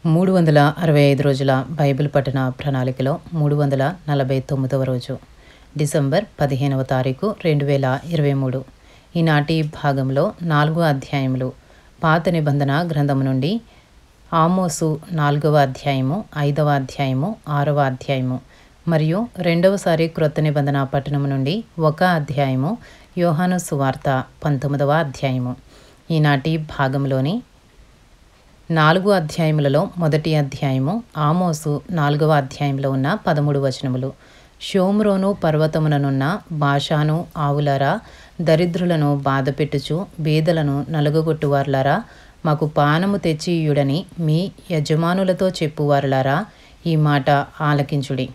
365 రోజుల బైబిల్ పఠన ప్రణాళికలో 349వ రోజు డిసెంబర్ 15వ తారీఖు 2023. ఈనాటి భాగంలో 4 అధ్యాయములు పాత నిబంధన గ్రంథము నుండి ఆమోసు 4వ అధ్యాయము, 5వ అధ్యాయము, 6వ అధ్యాయము మరియు రెండవసారి క్రొత్త నిబంధన పట్టణము నుండి 1 అధ్యాయము యోహాను సువార్త 19వ అధ్యాయము. ఈనాటి భాగంలోని 4 అధ్యాయములలో మొదటి అధ్యాయము ఆమోసు 4వ అధ్యాయంలో ఉన్న 13 వచనములు. షోమ్రోను పర్వతముననున్న బాషాను ఆవులారా, దరిద్రులను బాధపెట్టుచు బీదలను నలుగగొట్టువారులారా, మాకు పానము తెచ్చి ఇయుడని మీ యజమానులతో చెప్పువారులారా, ఈ మాట ఆలకించుడి.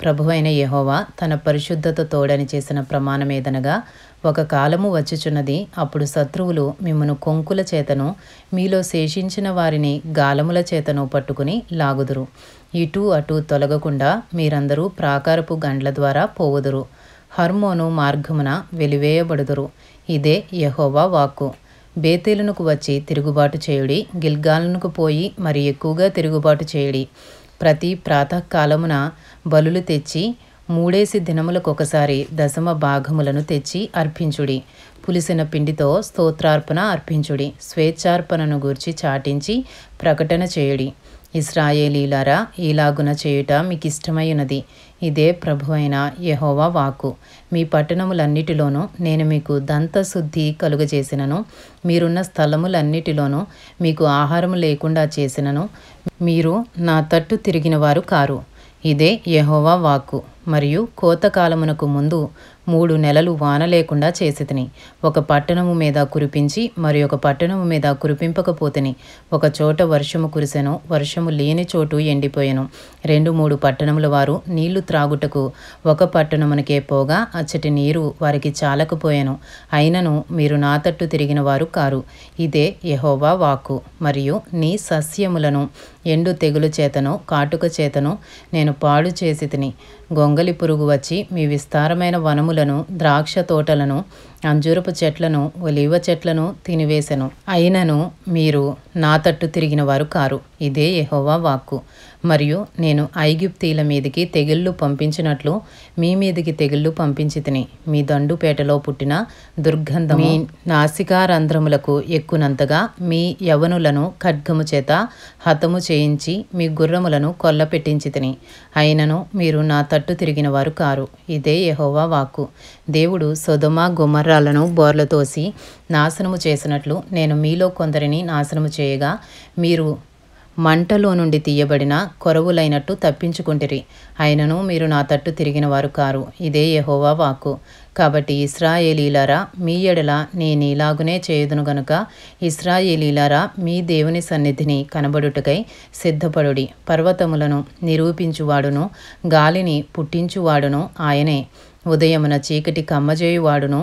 ప్రభువైన యెహోవా తన పరిశుద్ధత తోడని చేసిన ప్రమాణమేదనగా, ఒక కాలము వచ్చుచున్నది, అప్పుడు శత్రువులు మిమ్మను కొంకుల చేతను మీలో శేషించిన వారిని గాలముల చేతను పట్టుకుని లాగుదురు. ఇటు అటు తొలగకుండా మీరందరూ ప్రాకారపు గండ్ల ద్వారా పోవుదురు. హర్మోను మార్గమున వెలివేయబడుదురు. ఇదే యెహోవా వాక్కు. బేతేలునకు వచ్చి తిరుగుబాటు చేయుడి, గిల్గాలునకు పోయి మరి ఎక్కువగా తిరుగుబాటు చేయుడి. ప్రతి ప్రాతకాలమున బలులు తెచ్చి 3 దినములకొకసారి దశమ భాగములను తెచ్చి అర్పించుడి. పులిసిన పిండితో స్తోత్రార్పణ అర్పించుడి. స్వేచ్ఛార్పణను గూర్చి చాటించి ప్రకటన చేయుడి. ఇశ్రాయేలీలారా, ఈలాగున చేయుట మీకిష్టమైనది. ఇదే ప్రభువైన యెహోవా వాక్కు. మీ పట్టణములన్నిటిలోనూ నేను మీకు దంతశుద్ధి కలుగజేసినను, మీరున్న స్థలములన్నిటిలోనూ మీకు ఆహారము లేకుండా చేసినను, మీరు నా తట్టు తిరిగిన వారు కారు. ఇదే యెహోవా వాక్కు. మరియు కోతకాలమునకు ముందు 3 నెలలు వాన లేకుండా చేసితిని. ఒక పట్టణము మీద కురిపించి మరి ఒక పట్టణము మీద కురిపింపకపోతిని. ఒక చోట వర్షము కురిసెను, వర్షము లేని చోటు ఎండిపోయెను. 2-3 పట్టణముల వారు నీళ్లు త్రాగుటకు ఒక పట్టణమునకే పోగా అచ్చటి నీరు వారికి చాలకపోయెను. అయినను మీరు నా తట్టు తిరిగిన వారు కారు. ఇదే యెహోవా వాక్కు. మరియు నీ సస్యములను ఎండు తెగులు చేతను కాటుక చేతను నేను పాడు చేసితిని. గొంగలి పురుగు వచ్చి మీ విస్తారమైన వనములను, ద్రాక్ష తోటలను, అంజూరపు చెట్లను, ఒలీవ చెట్లను తినివేశెను. అయినను మీరు నా తట్టు తిరిగిన వారు కారు. ఇదే యెహోవా వాక్కు. మరియు నేను ఐగుప్తీల మీదికి తెగుళ్ళు పంపించినట్లు మీ మీదికి తెగుళ్ళు పంపించితిని. మీ దండుపేటలో పుట్టిన దుర్గంధము మీ నాసికారంధ్రములకు ఎక్కునంతగా మీ యవనులను ఖడ్గము చేత హతము చేయించి మీ గుర్రములను కొల్లపెట్టించితిని. అయినను మీరు నా తట్టు తిరిగిన వారు కారు. ఇదే యెహోవా వాక్కు. దేవుడు సొదొమ గొమొర్రాలను బోర్లతోసి నాశనము చేసినట్లు నేను మీలో కొందరిని నాశనము చేయగా, మీరు మంటలో నుండి తీయబడిన కొరవులైనట్టు తప్పించుకుంటిరి. అయినను మీరు నా తట్టు తిరిగిన వారు కారు. ఇదే యెహోవా వాక్కు. కాబట్టి ఇశ్రాయేలీలారా, మీ ఎడల నేనీలాగునే చేయుదును గనుక ఇశ్రాయేలీలారా, మీ దేవుని సన్నిధిని కనబడుటకై సిద్ధపడుడి. పర్వతములను నిరూపించువాడును గాలిని పుట్టించువాడును ఆయనే. ఉదయమున చీకటి కమ్మజేయువాడును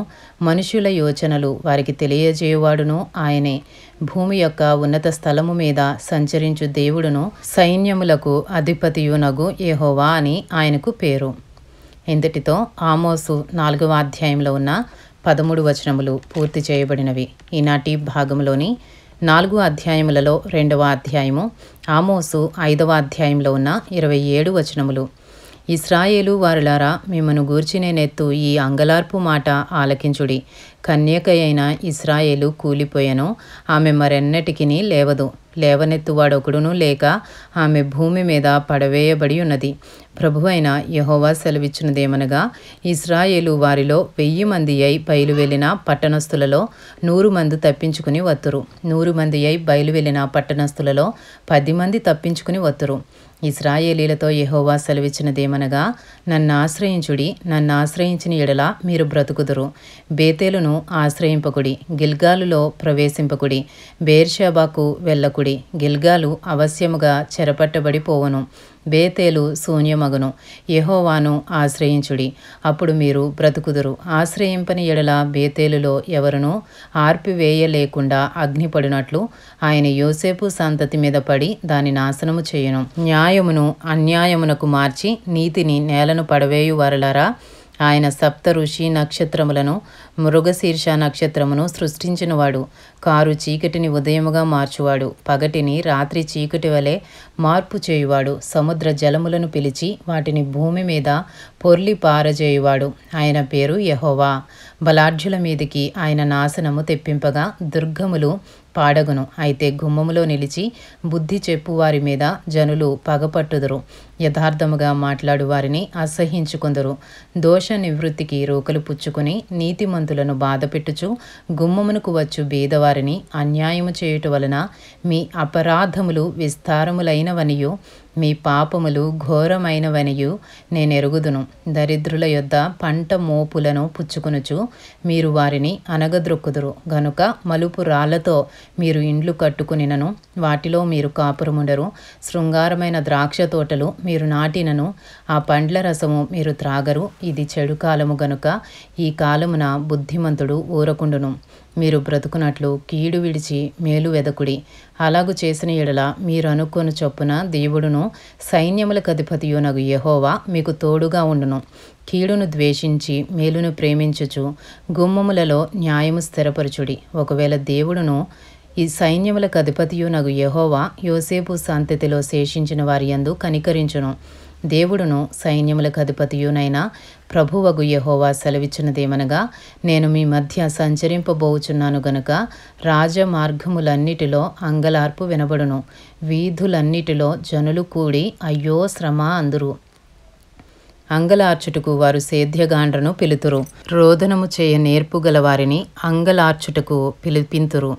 మనుషుల యోచనలు వారికి తెలియజేయువాడును ఆయనే. భూమి యొక్క ఉన్నత స్థలము మీద సంచరించు దేవుడును సైన్యములకు అధిపతియునగు యెహోవా అని ఆయనకు పేరు. ఇంతటితో ఆమోసు 4వ అధ్యాయంలో ఉన్న 13 వచనములు పూర్తి చేయబడినవి. ఈనాటి భాగంలోని 4 అధ్యాయములలో 2వ అధ్యాయము ఆమోసు 5వ అధ్యాయంలో ఉన్న 27 వచనములు. ఇశ్రాయేలు వారులారా, మిమ్మను గూర్చి నేనెత్తు ఈ అంగలార్పు మాట ఆలకించుడి. కన్యకయైన ఇశ్రాయేలు కూలిపోయెను, ఆమె మరెన్నటికిని లేవదు. లేవనెత్తువాడొకడును లేక ఆమె భూమి మీద పడవేయబడి ఉన్నది. ప్రభువైన యెహోవా సెలవిచ్చినదేమనగా, ఇశ్రాయేలు వారిలో 1000 మంది అయి బయలువెళ్ళిన పట్టణస్థులలో 100 మంది తప్పించుకుని వత్తురు. 100 మంది అయి బయలువెళ్ళిన పట్టణస్థులలో 10 మంది తప్పించుకుని వత్తురు. ఇశ్రాయేలీలతో యెహోవా సెలవిచ్చినదేమనగా, నన్ను ఆశ్రయించుడి, నన్ను ఆశ్రయించిన ఎడల మీరు బ్రతుకుదురు. బేతేలును ఆశ్రయింపకుడి, గిల్గాలులో ప్రవేశింపకుడి, బేర్షెబాకు వెళ్ళకుడి. గిల్గాలు అవశ్యముగా చెరపట్టబడి పోవును, బేతేలు శూన్యమగును. యెహోవాను ఆశ్రయించుడి, అప్పుడు మీరు బ్రతుకుదురు. ఆశ్రయింపని ఎడల బేతేలులో ఎవరునూ ఆర్పివేయలేకుండా అగ్నిపడినట్లు ఆయన యోసేపు సంతతి మీద పడి దాని నాశనము చేయును. న్యాయమును అన్యాయమునకు మార్చి నీతిని నేలను పడవేయు వారలారా, ఆయన సప్త ఋషి నక్షత్రములను మృగశీర్ష నక్షత్రమును సృష్టించినవాడు. కారు చీకటిని ఉదయముగా మార్చువాడు, పగటిని రాత్రి చీకటి వలె మార్పు చేయువాడు. సముద్ర జలములను పిలిచి వాటిని భూమి మీద పొర్లి పారజేయువాడు. ఆయన పేరు యెహోవా. బలాఢ్యుల మీదికి ఆయన నాశనము తెప్పింపగా దుర్గములు పాడగును. అయితే గుమ్మములో నిలిచి బుద్ధి చెప్పు వారి మీద జనులు పగపట్టుదురు. యథార్థముగా మాట్లాడు వారిని అసహ్యించుకొందురు. దోష నివృత్తికి రోకలు పుచ్చుకుని నీతిమంతులను బాధపెట్టుచు గుమ్మమునకు వచ్చు బీదవారిని అన్యాయము చేయుట వలన మీ అపరాధములు విస్తారములైనవనియు మీ పాపములు ఘోరమైనవనియు నేనెరుగుదును. దరిద్రుల యొద్ద పంట మోపులను పుచ్చుకొనుచు మీరు వారిని అనగద్రొక్కుదురు. గనుక మలుపు రాళ్లతో మీరు ఇండ్లు కట్టుకునినను వాటిలో మీరు కాపురముండరు. శృంగారమైన ద్రాక్ష తోటలు మీరు నాటినను ఆ పండ్ల రసము మీరు త్రాగరు. ఇది చెడు కాలము గనుక ఈ కాలమున బుద్ధిమంతుడు ఊరకుండును. మీరు బ్రతుకున్నట్లు కీడు విడిచి మేలు వెదకుడి. అలాగు చేసిన ఎడల మీరు అనుకొని చొప్పున దేవుడును సైన్యములకు అధిపతియునగు యెహోవా మీకు తోడుగా ఉండును. కీడును ద్వేషించి మేలును ప్రేమించుచు గుమ్మములలో న్యాయము స్థిరపరచుడి. ఒకవేళ దేవుడును ఈ సైన్యములకు అధిపతియునగు యెహోవా యోసేపు సంతతిలో శేషించిన వారి యందు కనికరించును. దేవుడును సైన్యములకు అధిపతియునైన ప్రభువగు యెహోవా సెలవిచ్చినదేమనగా, నేను మీ మధ్య సంచరింపబోచున్నాను గనుక రాజమార్గములన్నిటిలో అంగలార్పు వినబడును. వీధులన్నిటిలో జనులు కూడి అయ్యో శ్రమ అందురు. అంగలార్చుటకు వారు సేద్యగాండ్రను పిలుతురు. రోదనము చేయ నేర్పుగల వారిని అంగలార్చుటకు పిలిపింతురు.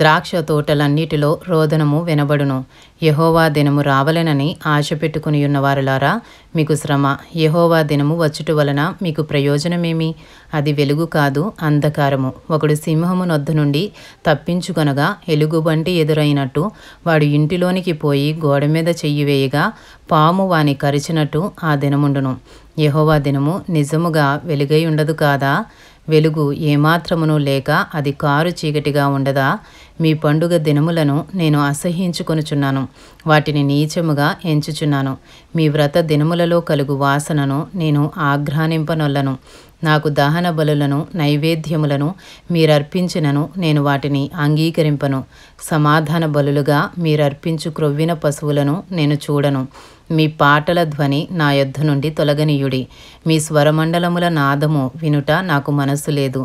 ద్రాక్ష తోటలన్నిటిలో రోదనము వినబడును. యెహోవా దినము రావలెనని ఆశ పెట్టుకుని ఉన్నవారులారా, మీకు శ్రమ. యెహోవా దినము వచ్చుట వలన మీకు ప్రయోజనమేమి? అది వెలుగు కాదు, అంధకారము. ఒకడు సింహము నొద్ద నుండి తప్పించుకొనగా ఎలుగుబంటి ఎదురైనట్టు వాడు ఇంటిలోనికి పోయి గోడ మీద చెయ్యి వేయగా పాము వాని కరిచినట్టు ఆ దినముండును. యెహోవా దినము నిజముగా వెలుగై ఉండదు కాదా? వెలుగు ఏమాత్రమును లేక అది కారు చీకటిగా ఉండదా? మీ పండుగ దినములను నేను అసహ్యించుకొనుచున్నాను, వాటిని నీచముగా ఎంచుచున్నాను. మీ వ్రత దినములలో కలుగు వాసనను నేను ఆఘ్రానింపనొల్లను. నాకు దహన బలులను నైవేద్యములను మీరర్పించినను నేను వాటిని అంగీకరింపను. సమాధాన బలులుగా మీరర్పించు క్రొవ్విన పశువులను నేను చూడను. మీ పాటల ధ్వని నా యొద్ద నుండి తొలగనీయుడి. మీ స్వరమండలముల నాదము వినుట నాకు మనస్సు లేదు.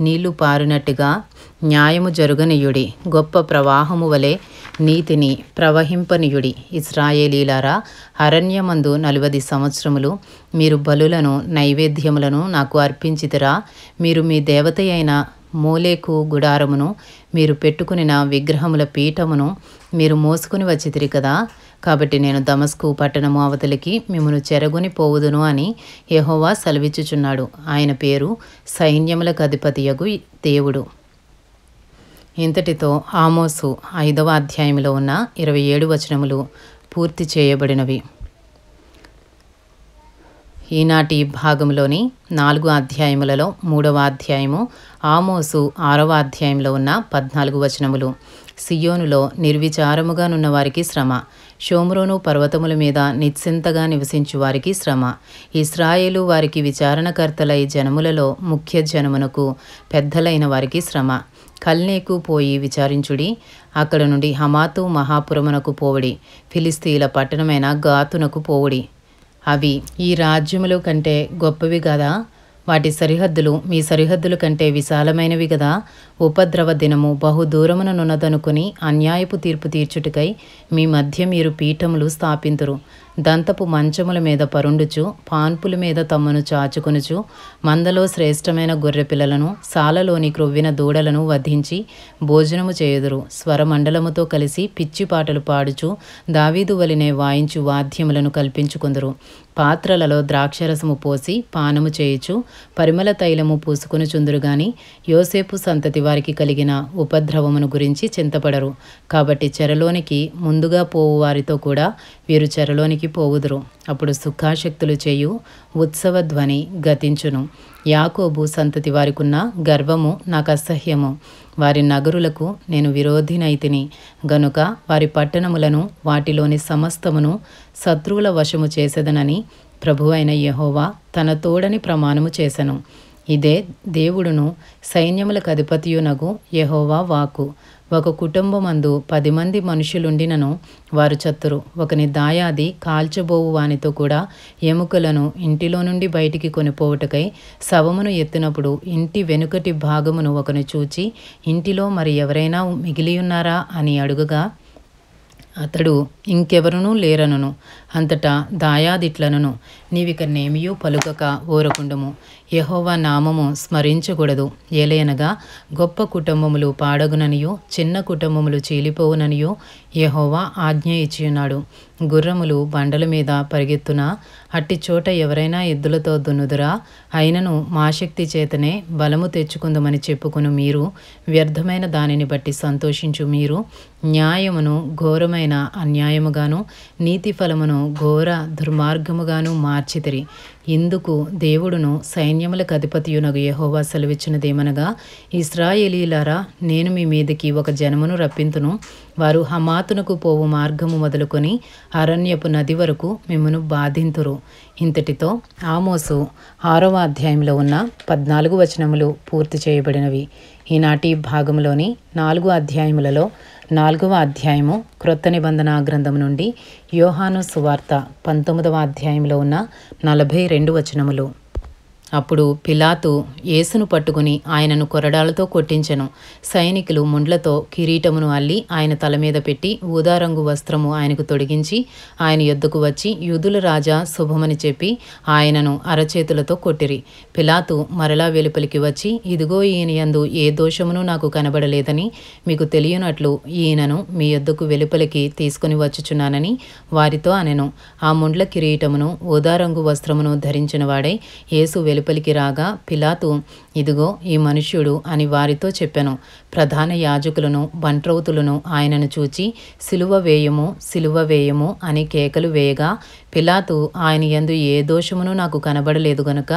నీళ్లు పారినట్టుగా న్యాయము జరుగనీయుడి. గొప్ప ప్రవాహము వలె నీతిని ప్రవహింపనీయుడి. ఇశ్రాయేలీలారా, అరణ్యమందు 40 సంవత్సరములు మీరు బలులను నైవేద్యములను నాకు అర్పించితిరా? మీరు మీ దేవత అయిన మోలేకు గుడారమును మీరు పెట్టుకునిన విగ్రహముల పీఠమును మీరు మోసుకుని వచ్చితిరి కదా. కాబట్టి నేను దమస్కు పట్టణము అవతలికి మిమ్మను చెరగొని పోవుదును అని యెహోవా సెలవిచ్చుచున్నాడు. ఆయన పేరు సైన్యములకు అధిపతియగు దేవుడు. ఇంతటితో ఆమోసు 5వ అధ్యాయంలో ఉన్న 27 వచనములు పూర్తి చేయబడినవి. ఈనాటి భాగంలోని 4 అధ్యాయములలో 3వ అధ్యాయము ఆమోసు 6వ అధ్యాయంలో ఉన్న 14 వచనములు. సియోనులో నిర్విచారముగా నున్న వారికి శ్రమ. షోమ్రోను పర్వతముల మీద నిశ్చింతగా నివసించు వారికి శ్రమ. ఇశ్రాయేలు వారికి విచారణకర్తలై జనములలో ముఖ్య జనమునకు పెద్దలైన వారికి శ్రమ. కల్నేకు పోయి విచారించుడి. అక్కడ నుండి హమాతు మహాపురమునకు పోవుడి. ఫిలిస్తీన్ల పట్టణమైన గాతునకు పోవుడి. అవి ఈ రాజ్యముల కంటే గొప్పవి కదా. వాటి సరిహద్దులు మీ సరిహద్దుల కంటే విశాలమైనవి కదా. ఉపద్రవ దినము బహుదూరముననున్నదనుకుని అన్యాయపు తీర్పు తీర్చుటకై మీ మధ్య మీరు పీఠములు స్థాపింతురు. దంతపు మంచముల మీద పరుండుచు పాన్పుల మీద తమ్మును చాచుకొనుచు మందలో శ్రేష్టమైన గొర్రె పిల్లలను సాలలోని క్రొవ్విన దూడలను వధించి భోజనము చేయుదురు. స్వరమండలముతో కలిసి పిచ్చి పాటలు పాడుచు దావీదు వలెనే వాయించు వాద్యములను కల్పించుకొందురు. పాత్రలలో ద్రాక్షరసము పోసి పానము చేయుచు పరిమళ తైలము పూసుకొని చుందురు గాని యోసేపు సంతతి వారికి కలిగిన ఉపద్రవమును గురించి చింతపడరు. కాబట్టి చెరలోనికి ముందుగా పోవు వారితో కూడా వీరు చెరలోనికి పోవుదురు. అప్పుడు సుఖాశక్తులు చేయు ఉత్సవ ధ్వని గతించును. యాకోబు సంతతి వారికున్న గర్వము నాకు అసహ్యము. వారి నగరులకు నేను విరోధినైతిని గనుక వారి పట్టణములను వాటిలోని సమస్తమును శత్రువుల వశము చేసేదనని ప్రభువైన యెహోవా తన తోడని ప్రమాణము చేసెను. ఇదే దేవుడును సైన్యములకు అధిపతియునగు యెహోవా వాక్కు. ఒక కుటుంబమందు 10 మంది మనుషులుండినను వారు చత్తురు. ఒకని దాయాది కాల్చబోవు వానితో కూడా ఎముకలను ఇంటిలో నుండి బయటికి కొనిపోవుటకై శవమును ఎత్తినప్పుడు ఇంటి వెనుకటి భాగమును ఒకని చూచి, ఇంటిలో మరి ఎవరైనా మిగిలియున్నారా అని అడుగగా అతడు ఇంకెవరునూ లేరనును. అంతటా దాయాదిట్లనను, నీవిక నేమియూ పలుకక ఊరకుండుము. యెహోవా నామము స్మరించకూడదు. ఏలయనగా గొప్ప కుటుంబములు పాడగుననియు చిన్న కుటుంబములు చీలిపోవుననియు యెహోవా ఆజ్ఞ ఇచ్చియున్నాడు. గుర్రములు బండల మీద పరిగెత్తునా, అట్టి చోట ఎవరైనా ఎద్దులతో దున్నుదురా? అయినను మా శక్తి చేతనే బలము తెచ్చుకుందామని చెప్పుకును మీరు, వ్యర్థమైన దానిని బట్టి సంతోషించు మీరు, న్యాయమును ఘోరమైన అన్యాయముగాను నీతి ఫలమును ఘోర దుర్మార్గముగాను మార్చితిరి. ఇందుకు దేవుడును సైన్యములకు అధిపతియునగు యెహోవా సెలవిచ్చినదేమనగా, ఇశ్రాయేలీయులారా, నేను మీ మీదకి ఒక జనమును రప్పింతును. వారు హమాతునకు పోవు మార్గము మొదలుకొని అరణ్యపు నది వరకు మిమ్మును బాధింతురు. ఇంతటితో ఆమోసు 6వ అధ్యాయంలో ఉన్న 14 వచనములు పూర్తి చేయబడినవి. ఈనాటి భాగంలోని 4 అధ్యాయములలో 4వ అధ్యాయము క్రొత్త నిబంధన గ్రంథం నుండి యోహాను సువార్త 19వ అధ్యాయంలో ఉన్న 42 వచనములు. అప్పుడు పిలాతు యేసును పట్టుకుని ఆయనను కొరడాలతో కొట్టించెను. సైనికులు ముండ్లతో కిరీటమును అల్లి ఆయన తల మీద పెట్టి ఊదారంగు వస్త్రము ఆయనకు తొడిగించి ఆయన యొద్దకు వచ్చి, యూదుల రాజా శుభమని చెప్పి ఆయనను అరచేతులతో కొట్టిరి. పిలాతు మరలా వెలుపలికి వచ్చి, ఇదిగో ఈయన యందు ఏ దోషమును నాకు కనబడలేదని మీకు తెలియనట్లు ఈయనను మీ యొద్దకు వెలుపలికి తీసుకుని వచ్చుచున్నానని వారితో అనెను. ఆ ముండ్ల కిరీటమును ఊదారంగు వస్త్రమును ధరించిన వాడై యేసు వెలుపలికి రాగా పిలాతు, ఇదిగో ఈ మనుష్యుడు అని వారితో చెప్పెను. ప్రధాన యాజకులను బంట్రౌతులను ఆయనను చూచి, సిలువ వేయము, సిలువ వేయము అని కేకలు వేయగా పిలాతు, ఆయన యందు ఏ దోషమును నాకు కనబడలేదు గనుక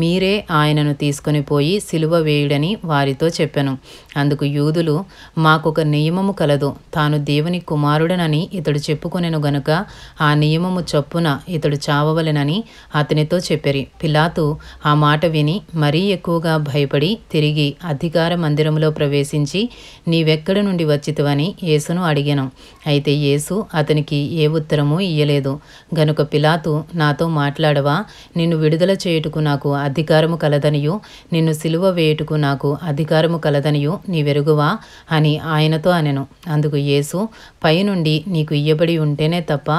మీరే ఆయనను తీసుకొని పోయి సిలువ వేయుడని వారితో చెప్పెను. అందుకు యూదులు, మాకొక నియమము కలదు, తాను దేవుని కుమారుడనని ఇతడు చెప్పుకొనెను గనుక ఆ నియమము చొప్పున ఇతడు చావవలెనని అతనితో చెప్పిరి. పిలాతు ఆ మాట విని మరీ ఎక్కువగా భయపడి తిరిగి అధికార మందిరములో ప్రవేశించి, నీవెక్కడి నుండి వచ్చితివని యేసును అడిగెను. అయితే యేసు అతనికి ఏ ఉత్తరము ఇయ్యలేదు. గనుక పిలాతు, నాతో మాట్లాడవా? నిన్ను విడుదల చేయుటకు నాకు అధికారము కలదనియు నిన్ను సిలువ వేయుటకు నాకు అధికారము కలదనియు నీవెరుగువా అని ఆయనతో అనెను. అందుకు యేసు, పైనుండి నీకు ఇయ్యబడి ఉంటేనే తప్ప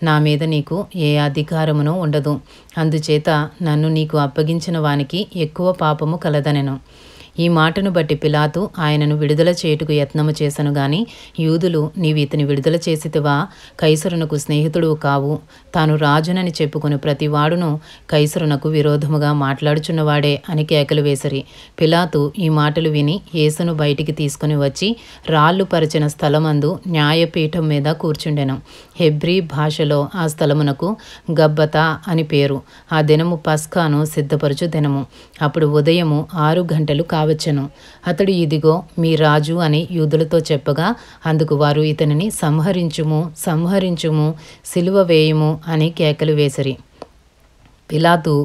నా మీద నీకు ఏ అధికారమును ఉండదు. అందుచేత నన్ను నీకు అప్పగించిన వానికి ఎక్కువ పాపము కలదనెను. ఈ మాటను బట్టి పిలాతు ఆయనను విడుదల చేయుటకు యత్నము చేసెను గాని యూదులు, నీవు ఇతని విడుదల చేసితివా? కైసరునకు స్నేహితుడు కావు. తాను రాజునని చెప్పుకుని ప్రతివాడును కైసరునకు విరోధముగా మాట్లాడుచున్నవాడే అని కేకలు వేసిరి. పిలాతు ఈ మాటలు విని యేసును బయటికి తీసుకుని వచ్చి రాళ్ళు పరిచిన స్థలమందు న్యాయపీఠం మీద కూర్చుండెను. హెబ్రీ భాషలో ఆ స్థలమునకు గబ్బతా అని పేరు. ఆ దినము పస్కాను సిద్ధపరచు దినము. అప్పుడు ఉదయము 6 గంటలు కావచ్చెను. అతడు, ఇదిగో మీ రాజు అని యూదులతో చెప్పగా అందుకు వారు ఇతనిని సంహరించుము, సంహరించుము, సిలువ వేయుము అని కేకలు వేసిరి. పిలాతు,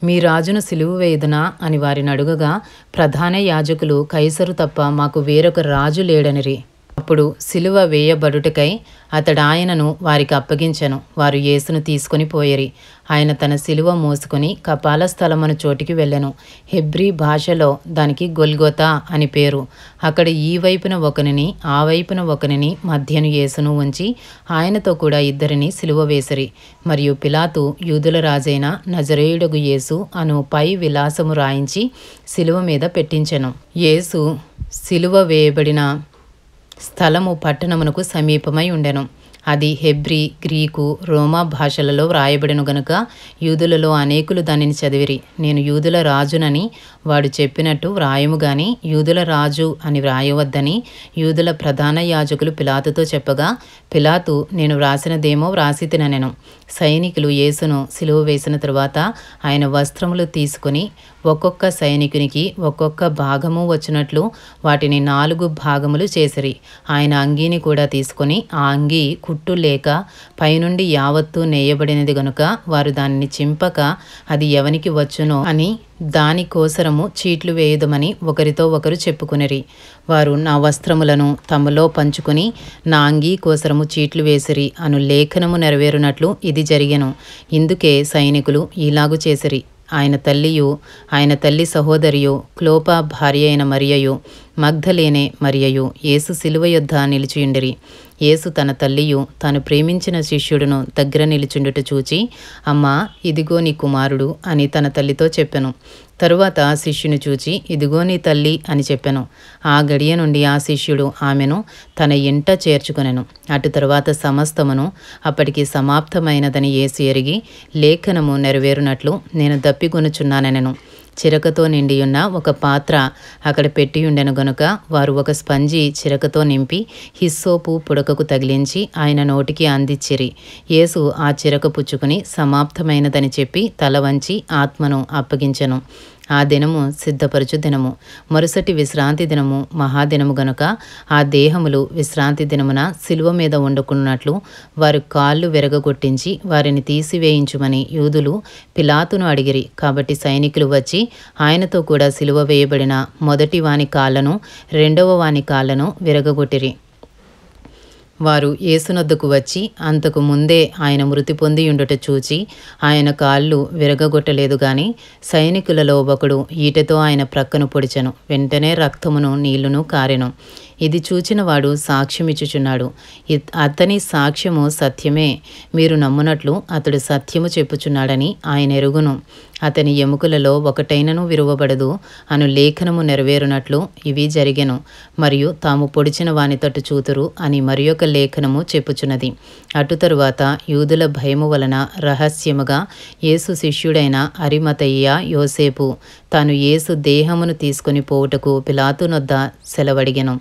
మీ రాజును సిలువ వేయుదునా అని వారిని అడుగగా ప్రధాన యాజకులు, కైసరు తప్ప మాకు వేరొక రాజు లేడనిరి. అప్పుడు సిలువ వేయబడుటకై అతడు ఆయనను వారికి అప్పగించెను. వారు యేసును తీసుకొని పోయిరి. ఆయన తన సిలువ మోసుకొని కపాల స్థలమను చోటికి వెళ్ళెను. హెబ్రీ భాషలో దానికి గొల్గొతా అని పేరు. అక్కడ ఈ వైపున ఒకనిని ఆ వైపున ఒకనిని మధ్యను యేసును ఉంచి ఆయనతో కూడా ఇద్దరిని సిలువ వేసిరి. మరియు పిలాతు యూదుల రాజైన నజరేయుడగు యేసు అను పై విలాసము రాయించి సిలువ మీద పెట్టించెను. యేసు సిలువ వేయబడిన స్థలము పట్టణమునకు సమీపమై ఉండెను. అది హెబ్రీ, గ్రీకు, రోమా భాషలలో వ్రాయబడిను గనుక యూదులలో అనేకులు దానిని చదివిరి. నేను యూదుల రాజునని వాడు చెప్పినట్టు వ్రాయము గాని యూదుల రాజు అని వ్రాయవద్దని యూదుల ప్రధాన యాజకులు పిలాతుతో చెప్పగా పిలాతు, నేను వ్రాసినదేమో వ్రాసి తిననెను. సైనికులు యేసును సిలువ వేసిన తరువాత ఆయన వస్త్రములు తీసుకుని ఒక్కొక్క సైనికునికి ఒక్కొక్క భాగము వచ్చినట్లు వాటిని 4 భాగములు చేసిరి. ఆయన అంగీని కూడా తీసుకొని ఆ అంగీ కుడి కుట్టు లేక పైనుండి యావత్తు నేయబడినది గనుక వారు దానిని చింపక అది ఎవనికి వచ్చునో అని దానికోసరము చీట్లు వేయుదమని ఒకరితో ఒకరు చెప్పుకునిరి. వారు నా వస్త్రములను తమలో పంచుకుని నా అంగీ కోసరము చీట్లు వేసిరి అను లేఖనము నెరవేరునట్లు ఇది జరిగెను. ఇందుకే సైనికులు ఈలాగు చేసిరి. ఆయన తల్లియు ఆయన తల్లి సహోదరియు క్లోపా భార్య అయిన మరియయు మగ్ధలేనే మరియయు యేసు శిలువ యొద్ద నిలిచియుండిరి. యేసు తన తల్లియు తాను ప్రేమించిన శిష్యుడును దగ్గర నిలుచుండుట చూచి, అమ్మా, ఇదిగో నీ కుమారుడు అని తన తల్లితో చెప్పెను. తరువాత శిష్యుని చూచి, ఇదిగో నీ తల్లి అని చెప్పెను. ఆ గడియ నుండి ఆ శిష్యుడు ఆమెను తన ఇంట చేర్చుకొనెను. అటు తరువాత సమస్తమును అప్పటికి సమాప్తమైనదని యేసు ఎరిగి, లేఖనము నెరవేరునట్లు నేను దప్పిగొనుచున్నానెనెను. చిరకతో నిండియున్న ఒక పాత్ర అక్కడ పెట్టియుండెను గనుక వారు ఒక స్పంజి చిరకతో నింపి హిస్సోపు పుడకకు తగిలించి ఆయన నోటికి అందించిరి. యేసు ఆ చిరక పుచ్చుకుని సమాప్తమైనదని చెప్పి తల వంచి ఆత్మను అప్పగించెను. ఆ దినము సిద్ధపరచు దినము, మరుసటి విశ్రాంతి దినము మహాదినము గనుక ఆ దేహములు విశ్రాంతి దినమున శిలువ మీద వండుకున్నట్లు వారి కాళ్ళు విరగగొట్టించి వారిని తీసివేయించుమని యూదులు పిలాతును అడిగిరి. కాబట్టి సైనికులు వచ్చి ఆయనతో కూడా శిలువ వేయబడిన మొదటి వాని కాళ్ళను రెండవ వాని కాళ్ళను విరగగొట్టిరి. వారు యేసునొద్దకు వచ్చి అంతకు ముందే ఆయన మృతి పొంది ఉండుట చూచి ఆయన కాళ్ళు విరగగొట్టలేదు గాని సైనికులలో ఒకడు ఈటెతో ఆయన ప్రక్కను పొడిచెను. వెంటనే రక్తమును నీళ్లును కారెను. ఇది చూచిన వాడు సాక్ష్యమిచ్చుచున్నాడు. అతని సాక్ష్యము సత్యమే. మీరు నమ్మునట్లు అతడు సత్యము చెప్పుచున్నాడని ఆయన ఎరుగును. అతని ఎముకలలో ఒకటైనను విరువబడదు అను లేఖనము నెరవేరునట్లు ఇవి జరిగెను. మరియు తాము పొడిచిన వాని తట్టు చూతురు అని మరి ఒక లేఖనము చెప్పుచున్నది. అటు తరువాత యూదుల భయము వలన రహస్యముగా యేసు శిష్యుడైన అరిమతయ్య యోసేపు తాను యేసు దేహమును తీసుకుని పోవుటకు పిలాతునొద్ద సెలవడిగెను.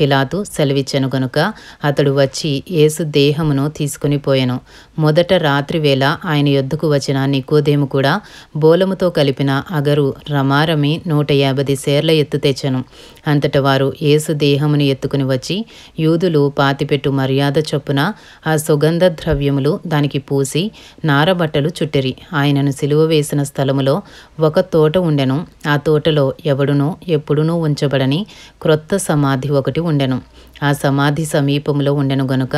పిలాతు సెలవిచ్చెను గనుక అతడు వచ్చి యేసు దేహమును తీసుకుని పోయెను. మొదట రాత్రి వేళ ఆయన యొద్దకు వచ్చిన నికోదేము కూడా బోలముతో కలిపిన అగరు రమారమి 150 సేర్ల ఎత్తు తెచ్చెను. అంతట వారు యేసు దేహమును ఎత్తుకుని వచ్చి యూదులు పాతిపెట్టు మర్యాద చొప్పున ఆ సుగంధ ద్రవ్యములు దానికి పూసి నారబట్టలు చుట్టిరి. ఆయనను సిలువ వేసిన స్థలములో ఒక తోట ఉండెను. ఆ తోటలో ఎవడునూ ఎప్పుడునూ ఉంచబడని క్రొత్త సమాధి ఒకటి ఉండెను. ఆ సమాధి సమీపంలో ఉండెను గనుక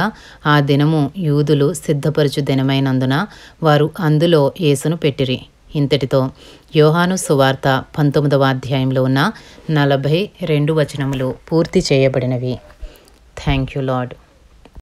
ఆ దినము యూదులు సిద్ధపరచు దినమైనందున వారు అందులో యేసును పెట్టిరి. ఇంతటితో యోహాను సువార్త 19వ అధ్యాయంలో ఉన్న 42 వచనములు పూర్తి చేయబడినవి. Thank you lord.